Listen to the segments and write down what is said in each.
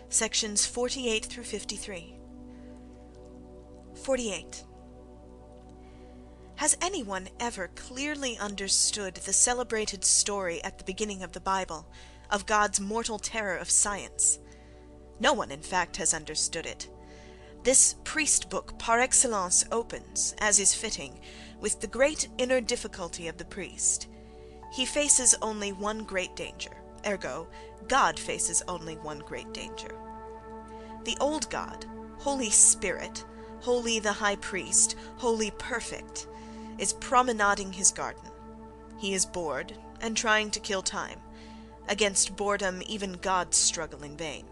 sections 48 through 53. 48. Has anyone ever clearly understood the celebrated story at the beginning of the Bible, of God's mortal terror of science? No one, in fact, has understood it. This priest book par excellence opens, as is fitting, with the great inner difficulty of the priest. He faces only one great danger, ergo, God faces only one great danger. The old God, Holy Spirit, holy the high priest, holy perfect, is promenading his garden. He is bored and trying to kill time. Against boredom even gods struggle in vain.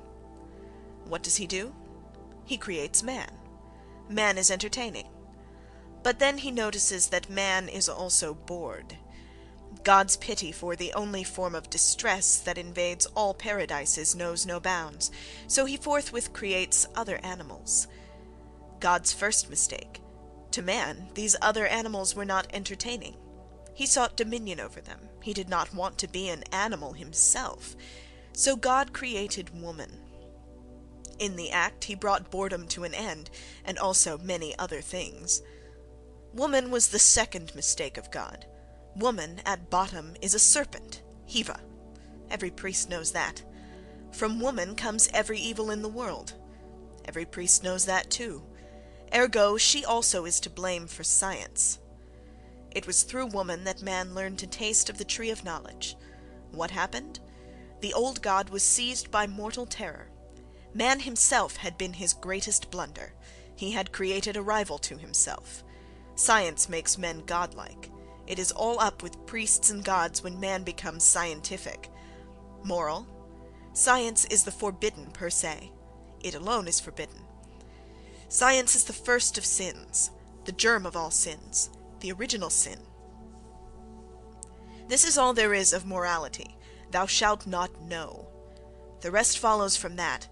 What does he do? He creates man. Man is entertaining. But then he notices that man is also bored. God's pity for the only form of distress that invades all paradises knows no bounds, so he forthwith creates other animals. God's first mistake: to man, these other animals were not entertaining. He sought dominion over them. He did not want to be an animal himself. So God created woman. In the act, he brought boredom to an end, and also many other things. Woman was the second mistake of God. Woman, at bottom, is a serpent, Hiva. Every priest knows that. From woman comes every evil in the world. Every priest knows that too. Ergo, she also is to blame for science. It was through woman that man learned to taste of the tree of knowledge. What happened? The old God was seized by mortal terror. Man himself had been his greatest blunder. He had created a rival to himself. Science makes men godlike. It is all up with priests and gods when man becomes scientific. Moral: science is the forbidden per se. It alone is forbidden. Science is the first of sins, the germ of all sins, the original sin. This is all there is of morality. Thou shalt not know. The rest follows from that.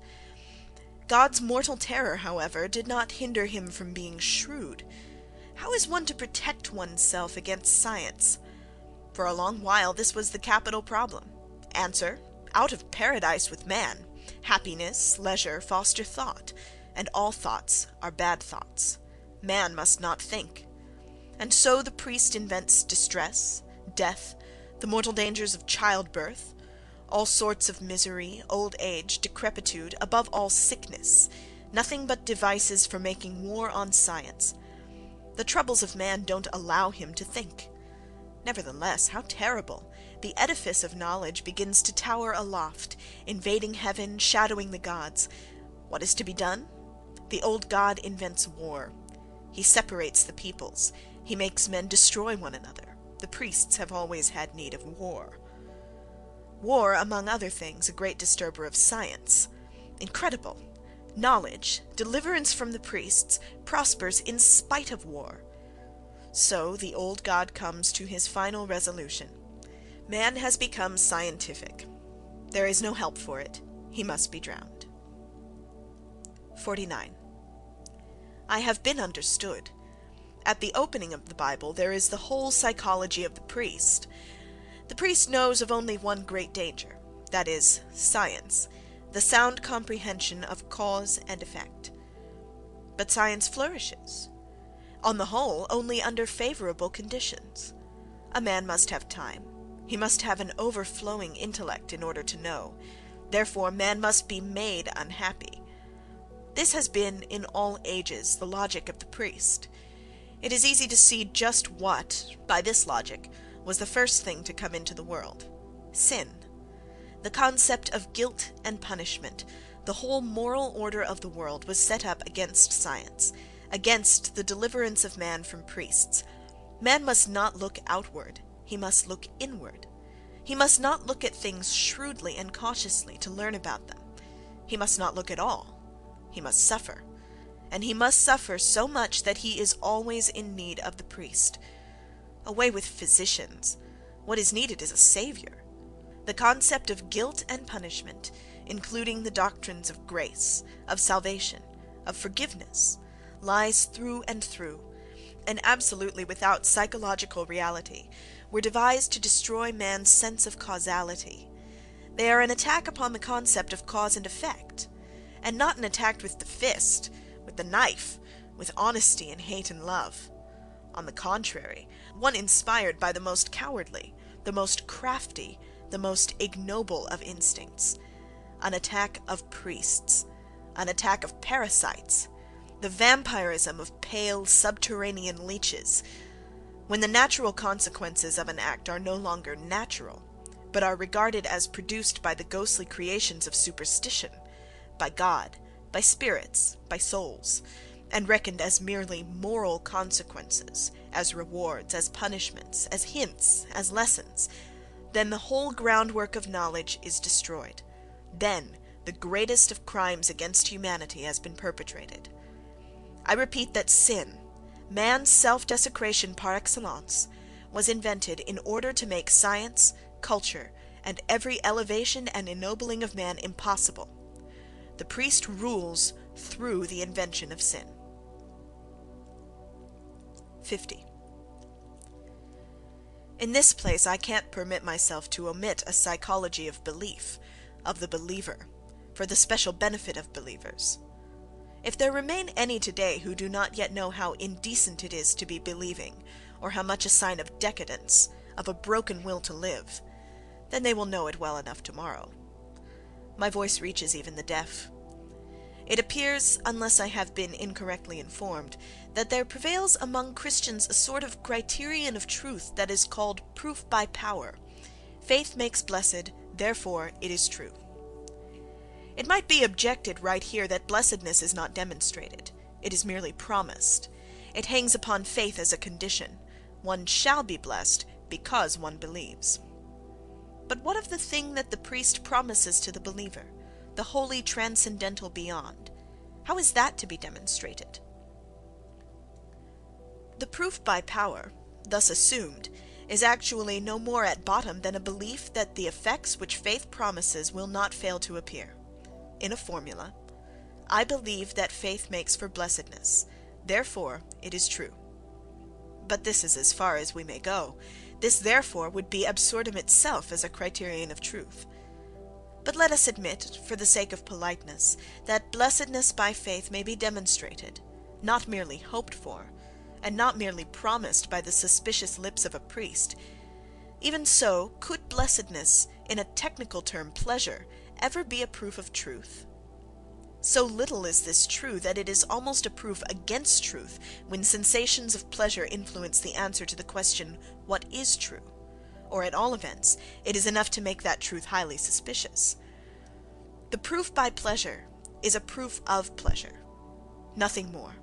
God's mortal terror, however, did not hinder him from being shrewd. How is one to protect oneself against science? For a long while this was the capital problem. Answer: out of paradise with man. Happiness, leisure, foster thought, and all thoughts are bad thoughts. Man must not think. And so the priest invents distress, death, the mortal dangers of childbirth, all sorts of misery, old age, decrepitude, above all sickness, nothing but devices for making war on science. The troubles of man don't allow him to think. Nevertheless, how terrible! The edifice of knowledge begins to tower aloft, invading heaven, shadowing the gods. What is to be done? The old God invents war. He separates the peoples. He makes men destroy one another. The priests have always had need of war. War, among other things, a great disturber of science. Incredible! Knowledge, deliverance from the priests, prospers in spite of war. So the old God comes to his final resolution. Man has become scientific. There is no help for it. He must be drowned. 49. I have been understood. At the opening of the Bible there is the whole psychology of the priest. The priest knows of only one great danger, that is, science, the sound comprehension of cause and effect. But science flourishes. On the whole, only under favourable conditions. A man must have time. He must have an overflowing intellect in order to know. Therefore man must be made unhappy. This has been, in all ages, the logic of the priest. It is easy to see just what, by this logic, was the first thing to come into the world: sin. The concept of guilt and punishment, the whole moral order of the world, was set up against science, against the deliverance of man from priests. Man must not look outward, he must look inward. He must not look at things shrewdly and cautiously to learn about them. He must not look at all. He must suffer. And he must suffer so much that he is always in need of the priest. Away with physicians. What is needed is a saviour. The concept of guilt and punishment, including the doctrines of grace, of salvation, of forgiveness, lies through and through, and absolutely without psychological reality, were devised to destroy man's sense of causality. They are an attack upon the concept of cause and effect. and not an attack with the fist, with the knife, with honesty and hate and love. On the contrary, one inspired by the most cowardly, the most crafty, the most ignoble of instincts. An attack of priests, an attack of parasites, the vampirism of pale subterranean leeches, when the natural consequences of an act are no longer natural, but are regarded as produced by the ghostly creations of superstition, by God, by spirits, by souls, and reckoned as merely moral consequences, as rewards, as punishments, as hints, as lessons, then the whole groundwork of knowledge is destroyed. Then the greatest of crimes against humanity has been perpetrated. I repeat that sin, man's self-desecration par excellence, was invented in order to make science, culture, and every elevation and ennobling of man impossible. The priest rules through the invention of sin. 50. In this place I can't permit myself to omit a psychology of belief, of the believer, for the special benefit of believers. If there remain any today who do not yet know how indecent it is to be believing, or how much a sign of decadence, of a broken will to live, then they will know it well enough tomorrow. My voice reaches even the deaf. It appears, unless I have been incorrectly informed, that there prevails among Christians a sort of criterion of truth that is called proof by power. Faith makes blessed, therefore it is true. It might be objected right here that blessedness is not demonstrated. It is merely promised. It hangs upon faith as a condition. One shall be blessed because one believes. But what of the thing that the priest promises to the believer, the holy transcendental beyond? How is that to be demonstrated? The proof by power, thus assumed, is actually no more at bottom than a belief that the effects which faith promises will not fail to appear. In a formula, I believe that faith makes for blessedness, therefore it is true. But this is as far as we may go. This therefore would be absurdum itself as a criterion of truth. But let us admit, for the sake of politeness, that blessedness by faith may be demonstrated, not merely hoped for, and not merely promised by the suspicious lips of a priest. Even so, could blessedness, in a technical term pleasure, ever be a proof of truth? So little is this true that it is almost a proof against truth when sensations of pleasure influence the answer to the question, what is true? Or at all events, it is enough to make that truth highly suspicious. The proof by pleasure is a proof of pleasure, nothing more.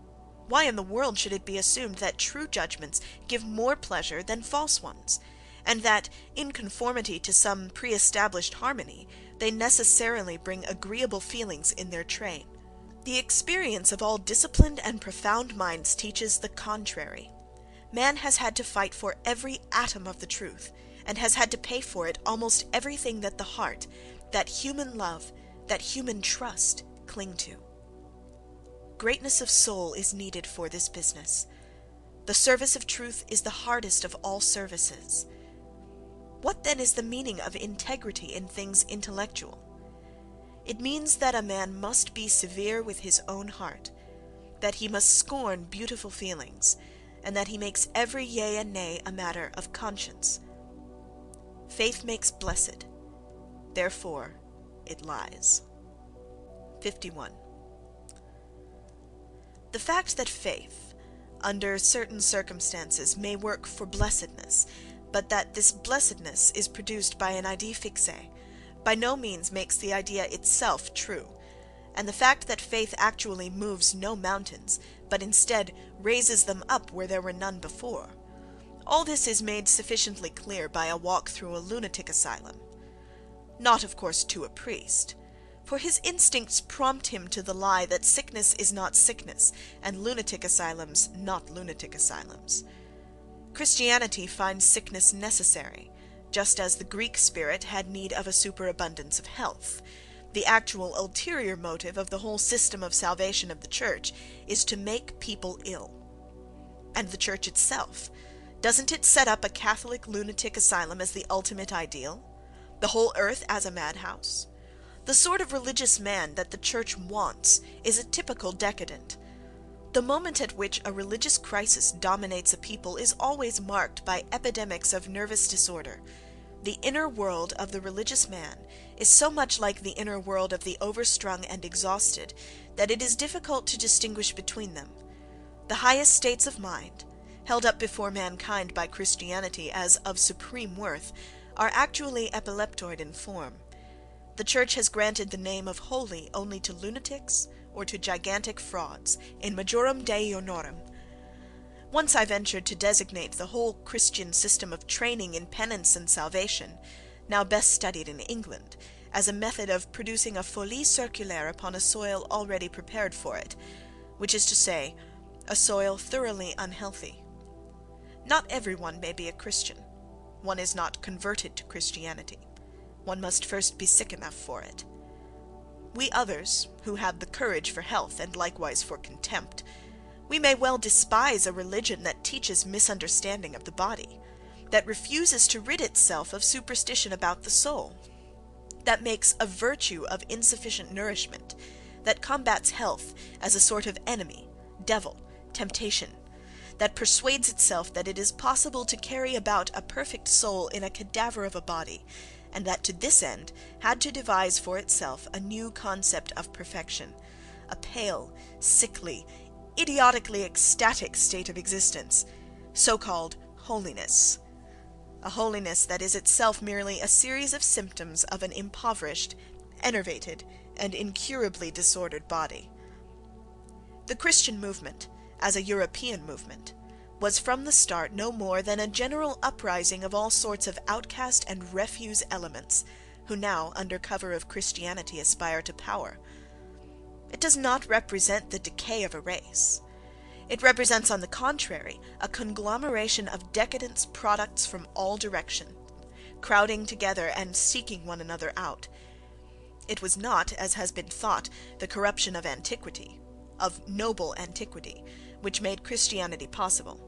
Why in the world should it be assumed that true judgments give more pleasure than false ones, and that, in conformity to some pre-established harmony, they necessarily bring agreeable feelings in their train? The experience of all disciplined and profound minds teaches the contrary. Man has had to fight for every atom of the truth, and has had to pay for it almost everything that the heart, that human love, that human trust cling to. Greatness of soul is needed for this business. The service of truth is the hardest of all services. What then is the meaning of integrity in things intellectual? It means that a man must be severe with his own heart, that he must scorn beautiful feelings, and that he makes every yea and nay a matter of conscience. Faith makes blessed, therefore it lies. 51. The fact that faith, under certain circumstances, may work for blessedness, but that this blessedness is produced by an idée fixe, by no means makes the idea itself true, and the fact that faith actually moves no mountains, but instead raises them up where there were none before, all this is made sufficiently clear by a walk through a lunatic asylum. Not, of course, to a priest, for his instincts prompt him to the lie that sickness is not sickness, and lunatic asylums not lunatic asylums. Christianity finds sickness necessary, just as the Greek spirit had need of a superabundance of health. The actual ulterior motive of the whole system of salvation of the Church is to make people ill. And the Church itself, doesn't it set up a Catholic lunatic asylum as the ultimate ideal? The whole earth as a madhouse? The sort of religious man that the Church wants is a typical decadent. The moment at which a religious crisis dominates a people is always marked by epidemics of nervous disorder. The inner world of the religious man is so much like the inner world of the overstrung and exhausted that it is difficult to distinguish between them. The highest states of mind, held up before mankind by Christianity as of supreme worth, are actually epileptoid in form. The Church has granted the name of holy only to lunatics or to gigantic frauds, in majorum Dei honorum. Once I ventured to designate the whole Christian system of training in penance and salvation, now best studied in England, as a method of producing a folie circulaire upon a soil already prepared for it, which is to say, a soil thoroughly unhealthy. Not everyone may be a Christian. One is not converted to Christianity. One must first be sick enough for it. We others, who have the courage for health and likewise for contempt, we may well despise a religion that teaches misunderstanding of the body, that refuses to rid itself of superstition about the soul, that makes a virtue of insufficient nourishment, that combats health as a sort of enemy, devil, temptation, that persuades itself that it is possible to carry about a perfect soul in a cadaver of a body, and that to this end had to devise for itself a new concept of perfection, a pale, sickly, idiotically ecstatic state of existence, so-called holiness, a holiness that is itself merely a series of symptoms of an impoverished, enervated, and incurably disordered body. The Christian movement, as a European movement, was from the start no more than a general uprising of all sorts of outcast and refuse elements, who now, under cover of Christianity, aspire to power. It does not represent the decay of a race. It represents, on the contrary, a conglomeration of decadence products from all directions, crowding together and seeking one another out. It was not, as has been thought, the corruption of antiquity, of noble antiquity, which made Christianity possible.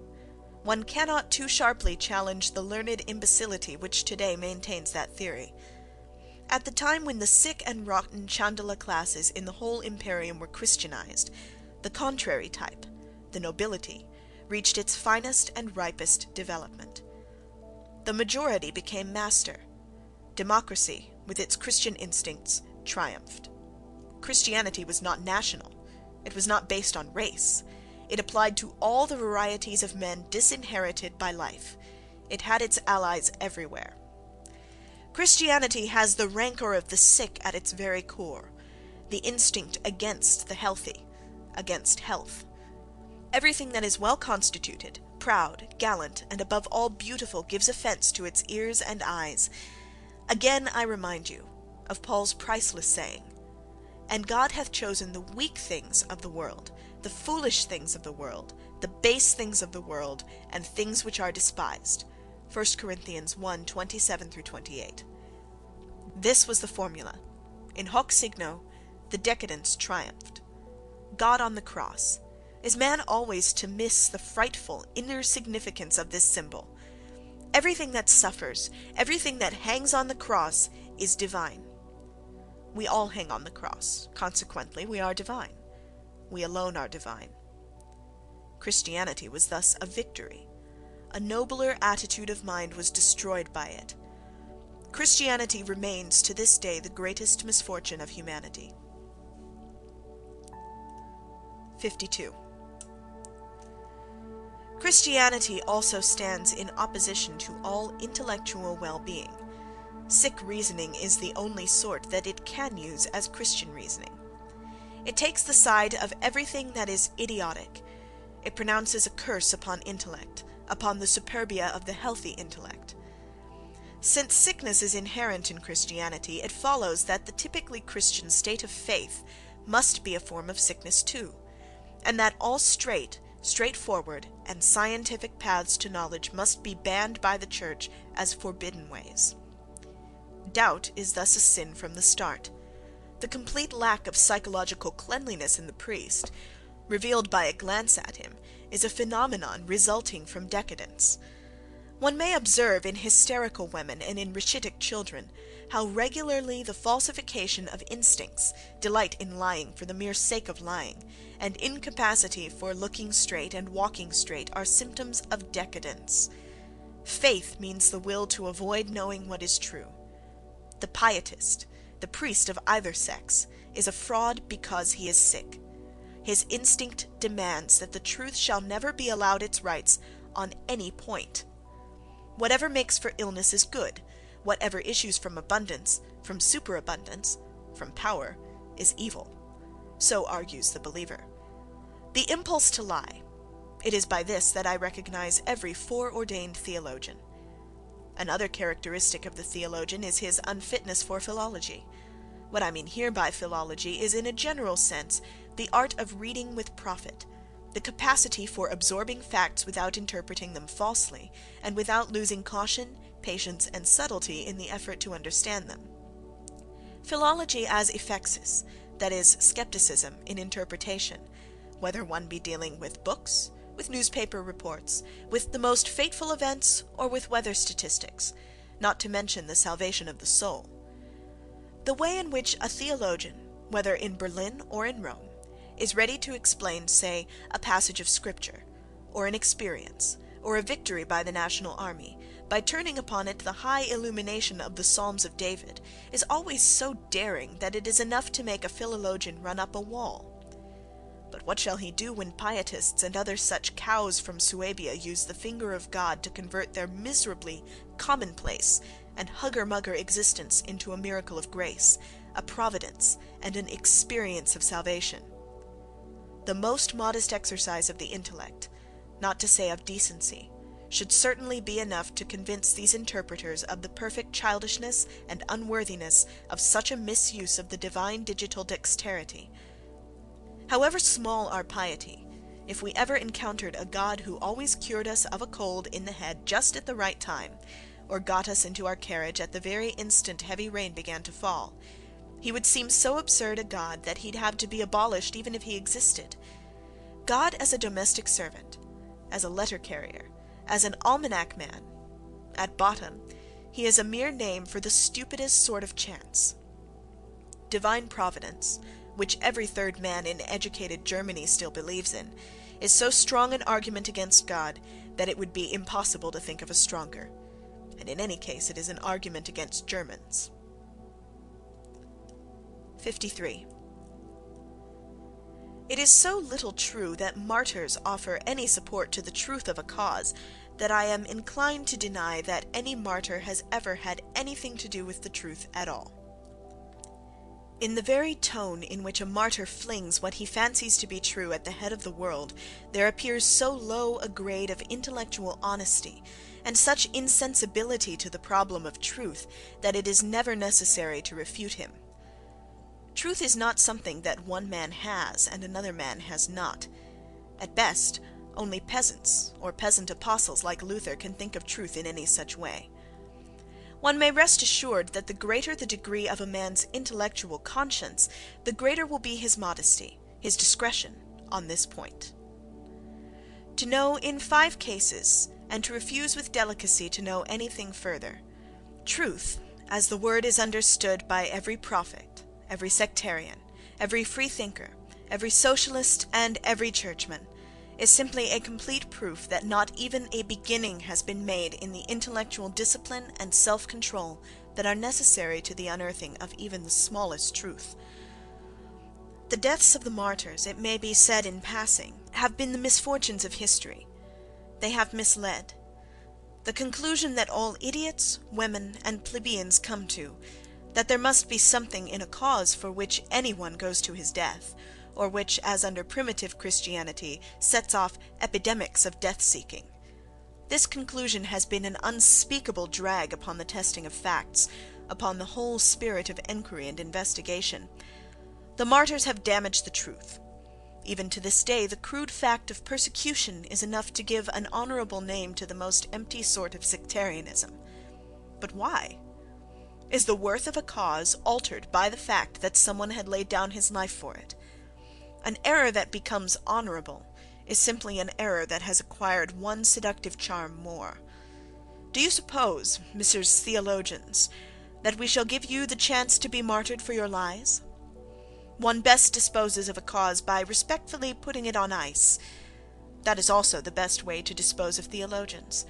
One cannot too sharply challenge the learned imbecility which today maintains that theory. At the time when the sick and rotten Chandala classes in the whole imperium were Christianized, the contrary type, the nobility, reached its finest and ripest development. The majority became master. Democracy, with its Christian instincts, triumphed. Christianity was not national. It was not based on race. It applied to all the varieties of men disinherited by life. It had its allies everywhere. Christianity has the rancor of the sick at its very core, the instinct against the healthy, against health. Everything that is well constituted, proud, gallant, and above all beautiful gives offence to its ears and eyes. Again I remind you of Paul's priceless saying, "And God hath chosen the weak things of the world, the foolish things of the world, the base things of the world, and things which are despised." 1 Corinthians 1:27-28. This was the formula. In hoc signo, the decadence triumphed. God on the cross. Is man always to miss the frightful inner significance of this symbol? Everything that suffers, everything that hangs on the cross, is divine. We all hang on the cross. Consequently, we are divine. We alone are divine. Christianity was thus a victory. A nobler attitude of mind was destroyed by it. Christianity remains to this day the greatest misfortune of humanity. 52. Christianity also stands in opposition to all intellectual well-being. Sick reasoning is the only sort that it can use as Christian reasoning. It takes the side of everything that is idiotic. It pronounces a curse upon intellect, upon the superbia of the healthy intellect. Since sickness is inherent in Christianity, it follows that the typically Christian state of faith must be a form of sickness too, and that all straightforward, and scientific paths to knowledge must be banned by the Church as forbidden ways. Doubt is thus a sin from the start. The complete lack of psychological cleanliness in the priest, revealed by a glance at him, is a phenomenon resulting from decadence. One may observe in hysterical women and in rachitic children how regularly the falsification of instincts, delight in lying for the mere sake of lying, and incapacity for looking straight and walking straight are symptoms of decadence. Faith means the will to avoid knowing what is true. The pietist, the priest of either sex, is a fraud because he is sick. His instinct demands that the truth shall never be allowed its rights on any point. Whatever makes for illness is good. Whatever issues from abundance, from superabundance, from power, is evil. So argues the believer. The impulse to lie. It is by this that I recognize every foreordained theologian. Another characteristic of the theologian is his unfitness for philology. What I mean here by philology is, in a general sense, the art of reading with profit, the capacity for absorbing facts without interpreting them falsely, and without losing caution, patience, and subtlety in the effort to understand them. Philology as ephexis, that is, skepticism in interpretation, whether one be dealing with books, with newspaper reports, with the most fateful events, or with weather statistics, not to mention the salvation of the soul. The way in which a theologian, whether in Berlin or in Rome, is ready to explain, say, a passage of Scripture, or an experience, or a victory by the national army, by turning upon it the high illumination of the Psalms of David, is always so daring that it is enough to make a philologian run up a wall. But what shall he do when pietists and other such cows from Suabia use the finger of God to convert their miserably commonplace and hugger-mugger existence into a miracle of grace, a providence, and an experience of salvation? The most modest exercise of the intellect, not to say of decency, should certainly be enough to convince these interpreters of the perfect childishness and unworthiness of such a misuse of the divine digital dexterity. However small our piety, if we ever encountered a God who always cured us of a cold in the head just at the right time, or got us into our carriage at the very instant heavy rain began to fall, he would seem so absurd a God that he'd have to be abolished even if he existed. God as a domestic servant, as a letter carrier, as an almanac man, at bottom, he is a mere name for the stupidest sort of chance. Divine providence, which every third man in educated Germany still believes in, is so strong an argument against God that it would be impossible to think of a stronger. And in any case it is an argument against Germans. 53. It is so little true that martyrs offer any support to the truth of a cause that I am inclined to deny that any martyr has ever had anything to do with the truth at all. In the very tone in which a martyr flings what he fancies to be true at the head of the world, there appears so low a grade of intellectual honesty, and such insensibility to the problem of truth, that it is never necessary to refute him. Truth is not something that one man has and another man has not. At best, only peasants or peasant apostles like Luther can think of truth in any such way. One may rest assured that the greater the degree of a man's intellectual conscience, the greater will be his modesty, his discretion on this point. To know in 5 cases, and to refuse with delicacy to know anything further, truth, as the word is understood by every prophet, every sectarian, every freethinker, every socialist, and every churchman, is simply a complete proof that not even a beginning has been made in the intellectual discipline and self-control that are necessary to the unearthing of even the smallest truth. The deaths of the martyrs, it may be said in passing, have been the misfortunes of history. They have misled. The conclusion that all idiots, women, and plebeians come to, that there must be something in a cause for which anyone goes to his death, or which, as under primitive Christianity, sets off epidemics of death-seeking. This conclusion has been an unspeakable drag upon the testing of facts, upon the whole spirit of enquiry and investigation. The martyrs have damaged the truth. Even to this day, the crude fact of persecution is enough to give an honorable name to the most empty sort of sectarianism. But why? Is the worth of a cause altered by the fact that someone had laid down his life for it? An error that becomes honorable is simply an error that has acquired one seductive charm more. Do you suppose, Messrs. Theologians, That we shall give you the chance to be martyred for your lies? One best disposes of a cause by respectfully putting it on ice. That is also the best way to dispose of theologians.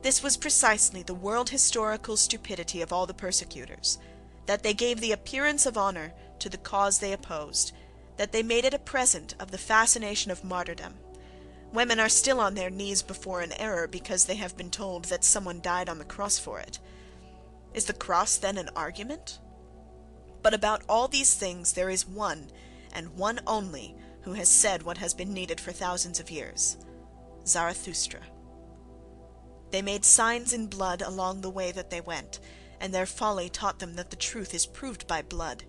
This was precisely the world-historical stupidity of all the persecutors, that they gave the appearance of honour to the cause they opposed, that they made it a present of the fascination of martyrdom. Women are still on their knees before an error because they have been told that someone died on the cross for it. Is the cross then an argument? But about all these things there is one, and one only, who has said what has been needed for thousands of years: Zarathustra. They made signs in blood along the way that they went, and their folly taught them that the truth is proved by blood.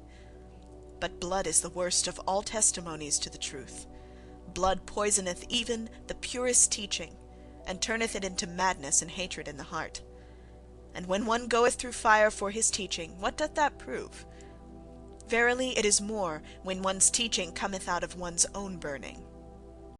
But blood is the worst of all testimonies to the truth. Blood poisoneth even the purest teaching, and turneth it into madness and hatred in the heart. And when one goeth through fire for his teaching, what doth that prove? Verily it is more when one's teaching cometh out of one's own burning.